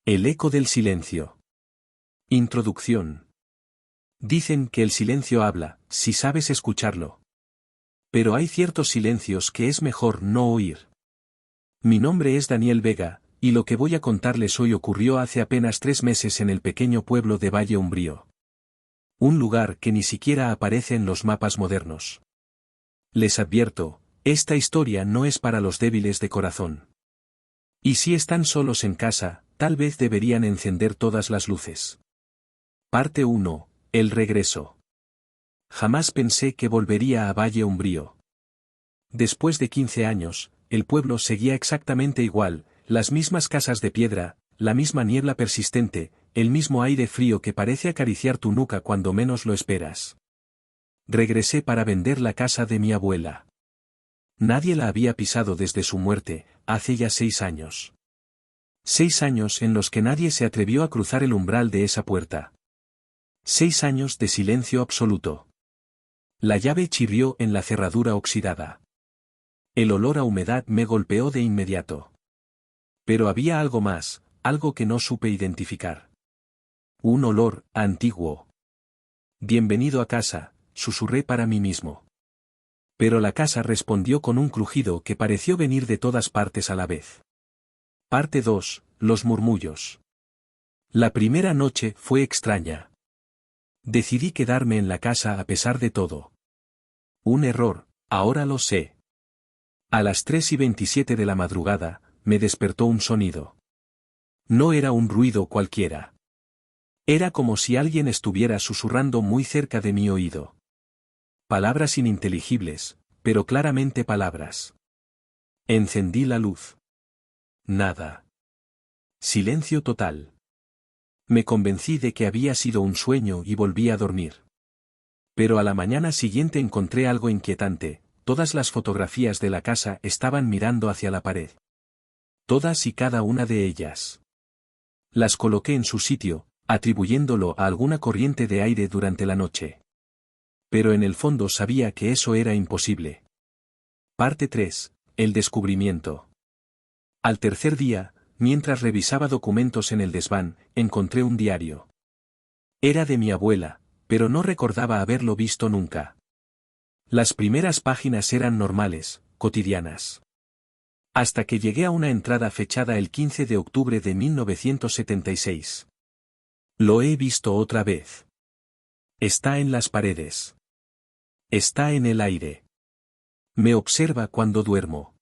El eco del silencio. Introducción. Dicen que el silencio habla, si sabes escucharlo. Pero hay ciertos silencios que es mejor no oír. Mi nombre es Daniel Vega, y lo que voy a contarles hoy ocurrió hace apenas 3 meses en el pequeño pueblo de Valle Umbrío. Un lugar que ni siquiera aparece en los mapas modernos. Les advierto, esta historia no es para los débiles de corazón. Y si están solos en casa, tal vez deberían encender todas las luces. Parte 1. El regreso. Jamás pensé que volvería a Valle Umbrío. Después de 15 años, el pueblo seguía exactamente igual, las mismas casas de piedra, la misma niebla persistente, el mismo aire frío que parece acariciar tu nuca cuando menos lo esperas. Regresé para vender la casa de mi abuela. Nadie la había pisado desde su muerte, hace ya 6 años. 6 años en los que nadie se atrevió a cruzar el umbral de esa puerta. 6 años de silencio absoluto. La llave chirrió en la cerradura oxidada. El olor a humedad me golpeó de inmediato. Pero había algo más, algo que no supe identificar. Un olor antiguo. Bienvenido a casa, susurré para mí mismo. Pero la casa respondió con un crujido que pareció venir de todas partes a la vez. Parte 2. Los murmullos. La primera noche fue extraña. Decidí quedarme en la casa a pesar de todo. Un error, ahora lo sé. A las 3:27 de la madrugada, me despertó un sonido. No era un ruido cualquiera. Era como si alguien estuviera susurrando muy cerca de mi oído. Palabras ininteligibles, pero claramente palabras. Encendí la luz. Nada. Silencio total. Me convencí de que había sido un sueño y volví a dormir. Pero a la mañana siguiente encontré algo inquietante, todas las fotografías de la casa estaban mirando hacia la pared. Todas y cada una de ellas. Las coloqué en su sitio, atribuyéndolo a alguna corriente de aire durante la noche. Pero en el fondo sabía que eso era imposible. Parte 3. El descubrimiento. Al tercer día, mientras revisaba documentos en el desván, encontré un diario. Era de mi abuela, pero no recordaba haberlo visto nunca. Las primeras páginas eran normales, cotidianas. Hasta que llegué a una entrada fechada el 15 de octubre de 1976. Lo he visto otra vez. Está en las paredes. Está en el aire. Me observa cuando duermo.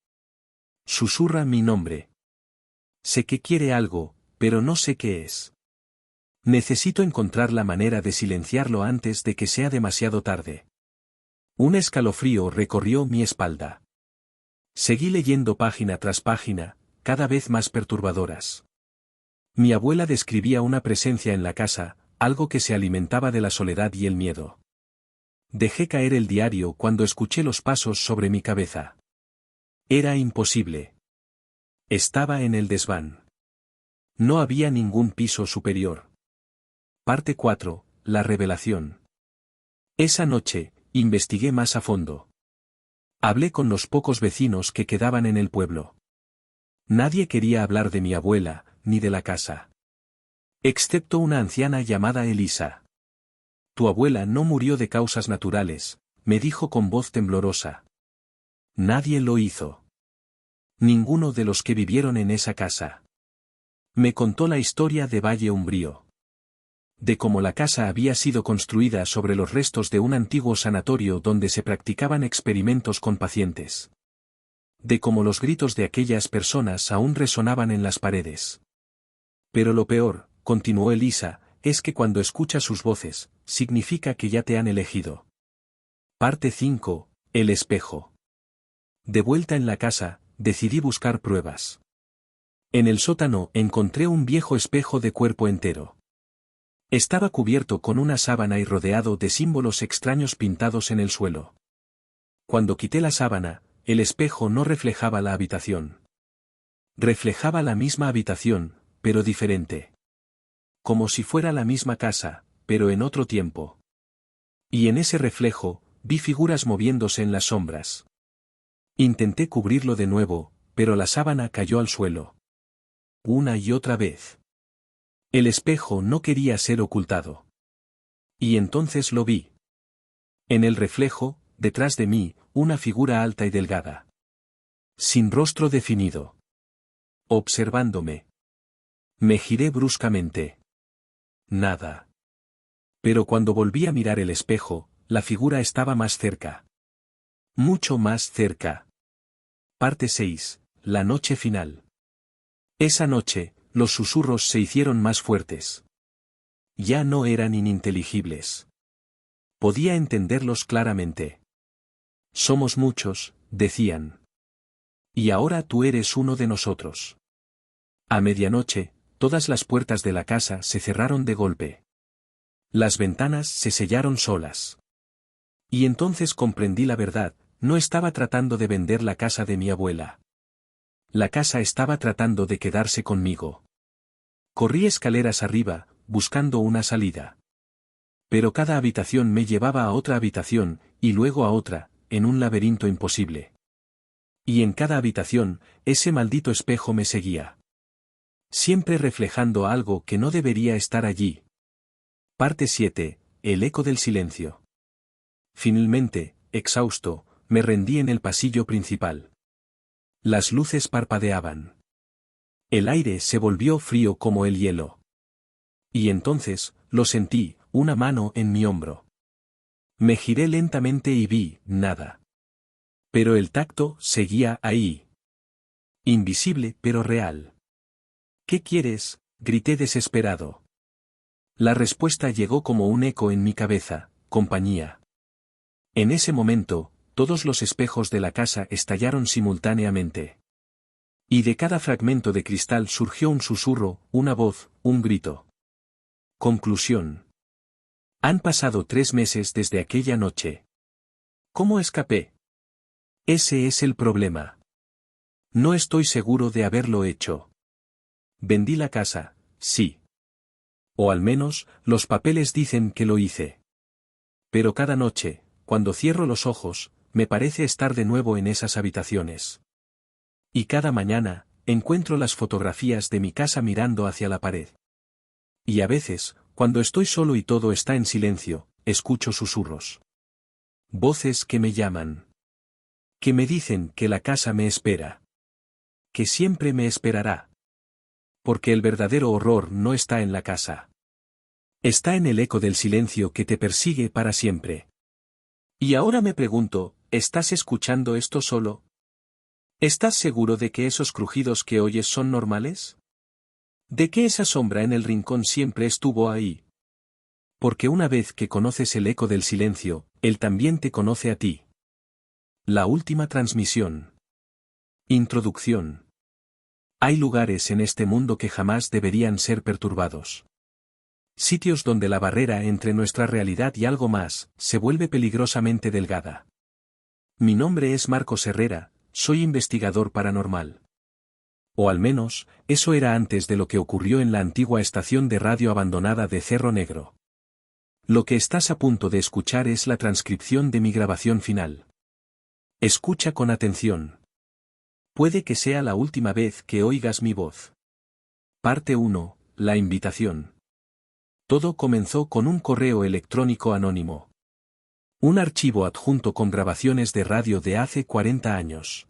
Susurra mi nombre. Sé que quiere algo, pero no sé qué es. Necesito encontrar la manera de silenciarlo antes de que sea demasiado tarde. Un escalofrío recorrió mi espalda. Seguí leyendo página tras página, cada vez más perturbadoras. Mi abuela describía una presencia en la casa, algo que se alimentaba de la soledad y el miedo. Dejé caer el diario cuando escuché los pasos sobre mi cabeza. Era imposible. Estaba en el desván. No había ningún piso superior. Parte 4. La revelación. Esa noche, investigué más a fondo. Hablé con los pocos vecinos que quedaban en el pueblo. Nadie quería hablar de mi abuela, ni de la casa. Excepto una anciana llamada Elisa. Tu abuela no murió de causas naturales, me dijo con voz temblorosa. Nadie lo hizo. Ninguno de los que vivieron en esa casa. Me contó la historia de Valle Umbrío. De cómo la casa había sido construida sobre los restos de un antiguo sanatorio donde se practicaban experimentos con pacientes. De cómo los gritos de aquellas personas aún resonaban en las paredes. Pero lo peor, continuó Elisa, es que cuando escuchas sus voces, significa que ya te han elegido. Parte 5. El espejo. De vuelta en la casa, decidí buscar pruebas. En el sótano encontré un viejo espejo de cuerpo entero. Estaba cubierto con una sábana y rodeado de símbolos extraños pintados en el suelo. Cuando quité la sábana, el espejo no reflejaba la habitación. Reflejaba la misma habitación, pero diferente. Como si fuera la misma casa, pero en otro tiempo. Y en ese reflejo, vi figuras moviéndose en las sombras. Intenté cubrirlo de nuevo, pero la sábana cayó al suelo. Una y otra vez. El espejo no quería ser ocultado. Y entonces lo vi. En el reflejo, detrás de mí, una figura alta y delgada. Sin rostro definido. Observándome. Me giré bruscamente. Nada. Pero cuando volví a mirar el espejo, la figura estaba más cerca. Mucho más cerca. Parte 6. La noche final. Esa noche, los susurros se hicieron más fuertes. Ya no eran ininteligibles. Podía entenderlos claramente. Somos muchos, decían. Y ahora tú eres uno de nosotros. A medianoche, todas las puertas de la casa se cerraron de golpe. Las ventanas se sellaron solas. Y entonces comprendí la verdad, no estaba tratando de vender la casa de mi abuela. La casa estaba tratando de quedarse conmigo. Corrí escaleras arriba, buscando una salida. Pero cada habitación me llevaba a otra habitación, y luego a otra, en un laberinto imposible. Y en cada habitación, ese maldito espejo me seguía. Siempre reflejando algo que no debería estar allí. Parte 7. El eco del silencio. Finalmente, exhausto, me rendí en el pasillo principal. Las luces parpadeaban. El aire se volvió frío como el hielo. Y entonces, lo sentí, una mano en mi hombro. Me giré lentamente y vi, nada. Pero el tacto seguía ahí. Invisible pero real. ¿Qué quieres?, grité desesperado. La respuesta llegó como un eco en mi cabeza: compañía. En ese momento, todos los espejos de la casa estallaron simultáneamente. Y de cada fragmento de cristal surgió un susurro, una voz, un grito. Conclusión. Han pasado 3 meses desde aquella noche. ¿Cómo escapé? Ese es el problema. No estoy seguro de haberlo hecho. Vendí la casa, sí. O al menos, los papeles dicen que lo hice. Pero cada noche, cuando cierro los ojos, me parece estar de nuevo en esas habitaciones. Y cada mañana, encuentro las fotografías de mi casa mirando hacia la pared. Y a veces, cuando estoy solo y todo está en silencio, escucho susurros. Voces que me llaman. Que me dicen que la casa me espera. Que siempre me esperará. Porque el verdadero horror no está en la casa. Está en el eco del silencio que te persigue para siempre. Y ahora me pregunto, ¿estás escuchando esto solo? ¿Estás seguro de que esos crujidos que oyes son normales? ¿De que esa sombra en el rincón siempre estuvo ahí? Porque una vez que conoces el eco del silencio, él también te conoce a ti. La última transmisión. Introducción. Hay lugares en este mundo que jamás deberían ser perturbados. Sitios donde la barrera entre nuestra realidad y algo más, se vuelve peligrosamente delgada. Mi nombre es Marcos Herrera, soy investigador paranormal. O al menos, eso era antes de lo que ocurrió en la antigua estación de radio abandonada de Cerro Negro. Lo que estás a punto de escuchar es la transcripción de mi grabación final. Escucha con atención. Puede que sea la última vez que oigas mi voz. Parte 1. La invitación. Todo comenzó con un correo electrónico anónimo. Un archivo adjunto con grabaciones de radio de hace 40 años.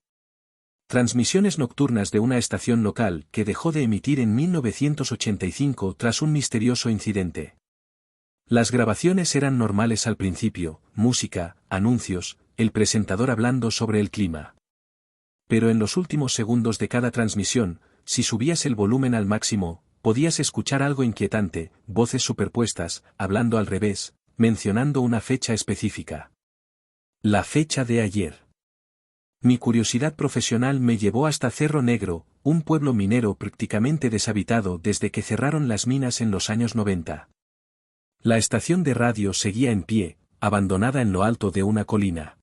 Transmisiones nocturnas de una estación local que dejó de emitir en 1985 tras un misterioso incidente. Las grabaciones eran normales al principio, música, anuncios, el presentador hablando sobre el clima. Pero en los últimos segundos de cada transmisión, si subías el volumen al máximo, podías escuchar algo inquietante, voces superpuestas, hablando al revés, mencionando una fecha específica. La fecha de ayer. Mi curiosidad profesional me llevó hasta Cerro Negro, un pueblo minero prácticamente deshabitado desde que cerraron las minas en los años 90. La estación de radio seguía en pie, abandonada en lo alto de una colina.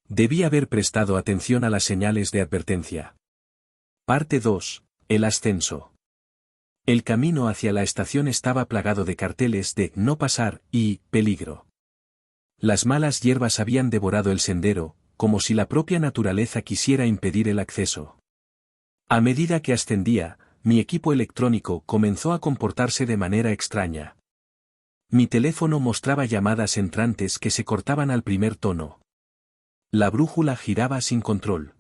Debí haber prestado atención a las señales de advertencia. Parte 2. El ascenso. El camino hacia la estación estaba plagado de carteles de «no pasar» y «peligro». Las malas hierbas habían devorado el sendero, como si la propia naturaleza quisiera impedir el acceso. A medida que ascendía, mi equipo electrónico comenzó a comportarse de manera extraña. Mi teléfono mostraba llamadas entrantes que se cortaban al primer tono. La brújula giraba sin control.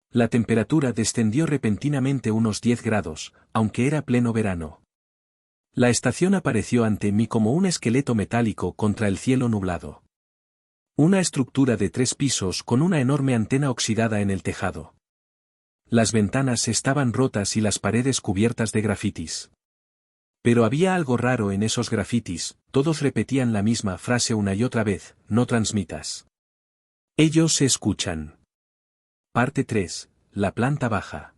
La temperatura descendió repentinamente unos 10 grados, aunque era pleno verano. La estación apareció ante mí como un esqueleto metálico contra el cielo nublado. Una estructura de 3 pisos con una enorme antena oxidada en el tejado. Las ventanas estaban rotas y las paredes cubiertas de grafitis. Pero había algo raro en esos grafitis, todos repetían la misma frase una y otra vez: no transmitas. Ellos se escuchan. Parte 3. La planta baja.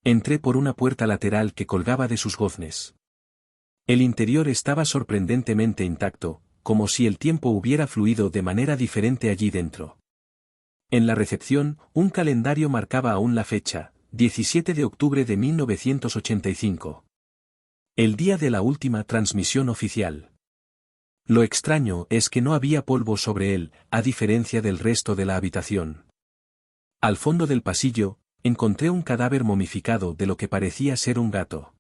Entré por una puerta lateral que colgaba de sus goznes. El interior estaba sorprendentemente intacto, como si el tiempo hubiera fluido de manera diferente allí dentro. En la recepción, un calendario marcaba aún la fecha, 17 de octubre de 1985. El día de la última transmisión oficial. Lo extraño es que no había polvo sobre él, a diferencia del resto de la habitación. Al fondo del pasillo, encontré un cadáver momificado de lo que parecía ser un gato.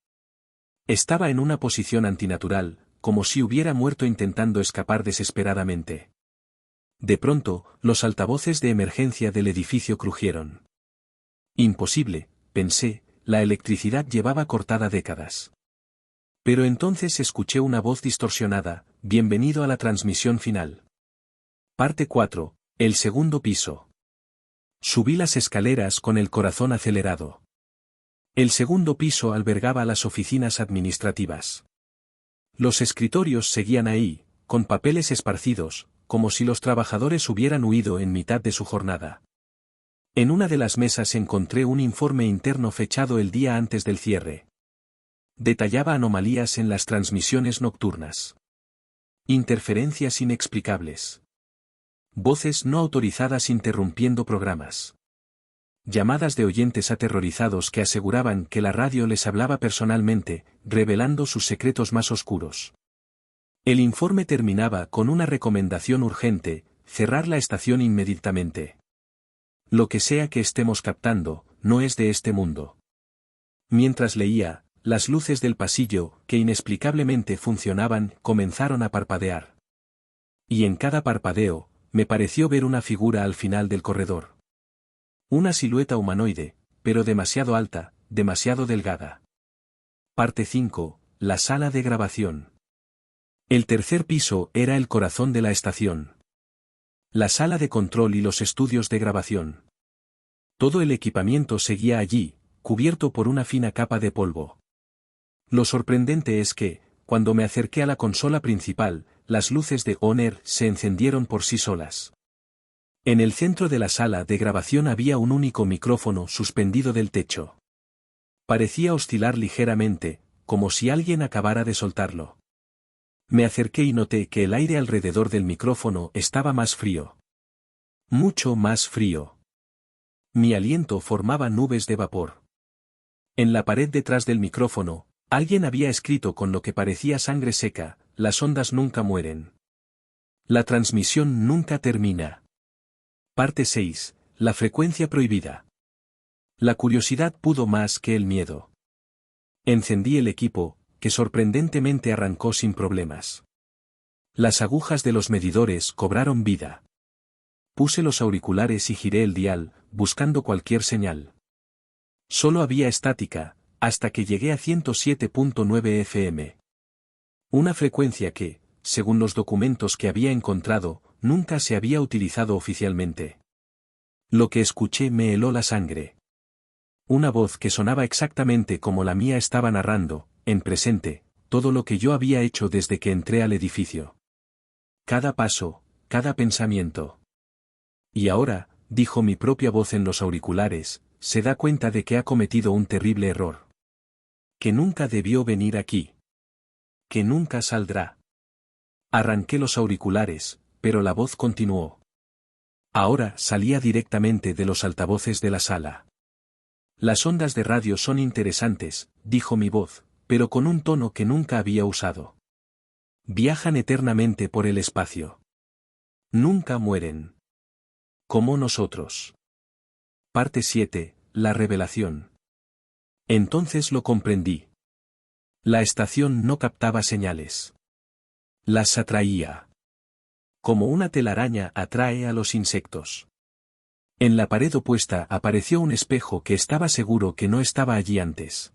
Estaba en una posición antinatural, como si hubiera muerto intentando escapar desesperadamente. De pronto, los altavoces de emergencia del edificio crujieron. Imposible, pensé, la electricidad llevaba cortada décadas. Pero entonces escuché una voz distorsionada: bienvenido a la transmisión final. Parte 4, el segundo piso. Subí las escaleras con el corazón acelerado. El segundo piso albergaba las oficinas administrativas. Los escritorios seguían ahí, con papeles esparcidos, como si los trabajadores hubieran huido en mitad de su jornada. En una de las mesas encontré un informe interno fechado el día antes del cierre. Detallaba anomalías en las transmisiones nocturnas. Interferencias inexplicables. Voces no autorizadas interrumpiendo programas. Llamadas de oyentes aterrorizados que aseguraban que la radio les hablaba personalmente, revelando sus secretos más oscuros. El informe terminaba con una recomendación urgente: cerrar la estación inmediatamente. Lo que sea que estemos captando, no es de este mundo. Mientras leía, las luces del pasillo, que inexplicablemente funcionaban, comenzaron a parpadear. Y en cada parpadeo, me pareció ver una figura al final del corredor. Una silueta humanoide, pero demasiado alta, demasiado delgada. Parte 5. La sala de grabación. El tercer piso era el corazón de la estación. La sala de control y los estudios de grabación. Todo el equipamiento seguía allí, cubierto por una fina capa de polvo. Lo sorprendente es que, cuando me acerqué a la consola principal, las luces de on-air se encendieron por sí solas. En el centro de la sala de grabación había un único micrófono suspendido del techo. Parecía oscilar ligeramente, como si alguien acabara de soltarlo. Me acerqué y noté que el aire alrededor del micrófono estaba más frío. Mucho más frío. Mi aliento formaba nubes de vapor. En la pared detrás del micrófono, alguien había escrito con lo que parecía sangre seca: las ondas nunca mueren. La transmisión nunca termina. Parte 6. La frecuencia prohibida. La curiosidad pudo más que el miedo. Encendí el equipo, que sorprendentemente arrancó sin problemas. Las agujas de los medidores cobraron vida. Puse los auriculares y giré el dial, buscando cualquier señal. Solo había estática, hasta que llegué a 107.9 FM. Una frecuencia que, según los documentos que había encontrado, nunca se había utilizado oficialmente. Lo que escuché me heló la sangre. Una voz que sonaba exactamente como la mía estaba narrando, en presente, todo lo que yo había hecho desde que entré al edificio. Cada paso, cada pensamiento. Y ahora, dijo mi propia voz en los auriculares, se da cuenta de que ha cometido un terrible error. Que nunca debió venir aquí. Que nunca saldrá. Arranqué los auriculares, pero la voz continuó. Ahora salía directamente de los altavoces de la sala. Las ondas de radio son interesantes, dijo mi voz, pero con un tono que nunca había usado. Viajan eternamente por el espacio. Nunca mueren. Como nosotros. Parte 7. La revelación. Entonces lo comprendí. La estación no captaba señales. Las atraía. Como una telaraña atrae a los insectos. En la pared opuesta apareció un espejo que estaba seguro que no estaba allí antes.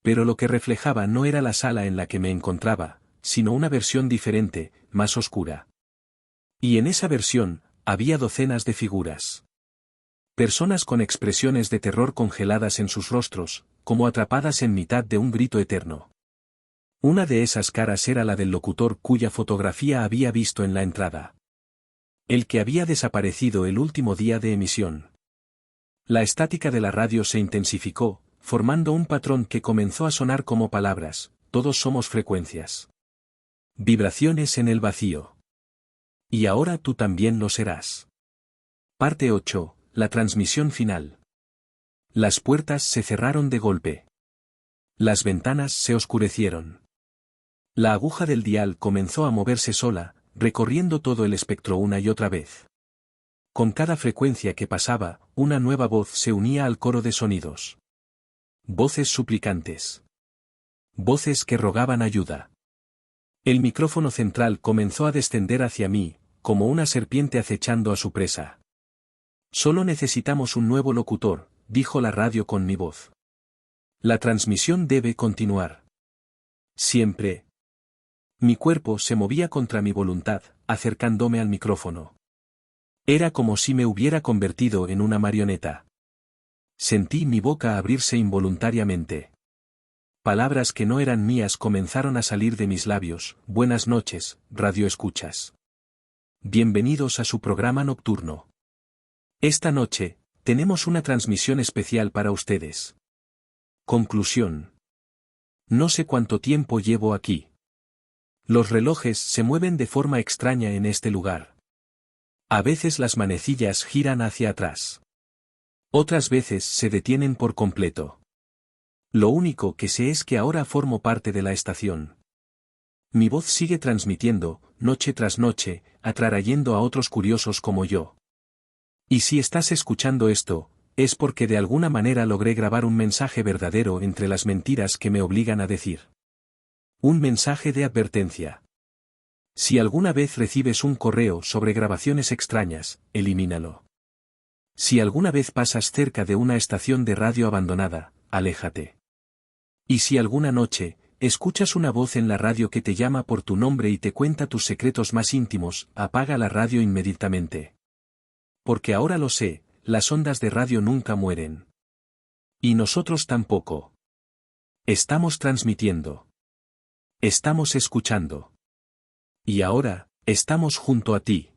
Pero lo que reflejaba no era la sala en la que me encontraba, sino una versión diferente, más oscura. Y en esa versión, había docenas de figuras. Personas con expresiones de terror congeladas en sus rostros, como atrapadas en mitad de un grito eterno. Una de esas caras era la del locutor cuya fotografía había visto en la entrada. El que había desaparecido el último día de emisión. La estática de la radio se intensificó, formando un patrón que comenzó a sonar como palabras: todos somos frecuencias. Vibraciones en el vacío. Y ahora tú también lo serás. Parte 8. La transmisión final. Las puertas se cerraron de golpe. Las ventanas se oscurecieron. La aguja del dial comenzó a moverse sola, recorriendo todo el espectro una y otra vez. Con cada frecuencia que pasaba, una nueva voz se unía al coro de sonidos. Voces suplicantes. Voces que rogaban ayuda. El micrófono central comenzó a descender hacia mí, como una serpiente acechando a su presa. Solo necesitamos un nuevo locutor, dijo la radio con mi voz. La transmisión debe continuar. Siempre. Mi cuerpo se movía contra mi voluntad, acercándome al micrófono. Era como si me hubiera convertido en una marioneta. Sentí mi boca abrirse involuntariamente. Palabras que no eran mías comenzaron a salir de mis labios. Buenas noches, radioescuchas. Bienvenidos a su programa nocturno. Esta noche, tenemos una transmisión especial para ustedes. Conclusión. No sé cuánto tiempo llevo aquí. Los relojes se mueven de forma extraña en este lugar. A veces las manecillas giran hacia atrás. Otras veces se detienen por completo. Lo único que sé es que ahora formo parte de la estación. Mi voz sigue transmitiendo, noche tras noche, atrayendo a otros curiosos como yo. Y si estás escuchando esto, es porque de alguna manera logré grabar un mensaje verdadero entre las mentiras que me obligan a decir. Un mensaje de advertencia. Si alguna vez recibes un correo sobre grabaciones extrañas, elimínalo. Si alguna vez pasas cerca de una estación de radio abandonada, aléjate. Y si alguna noche, escuchas una voz en la radio que te llama por tu nombre y te cuenta tus secretos más íntimos, apaga la radio inmediatamente. Porque ahora lo sé, las ondas de radio nunca mueren. Y nosotros tampoco. Estamos transmitiendo. Estamos escuchando. Y ahora, estamos junto a ti.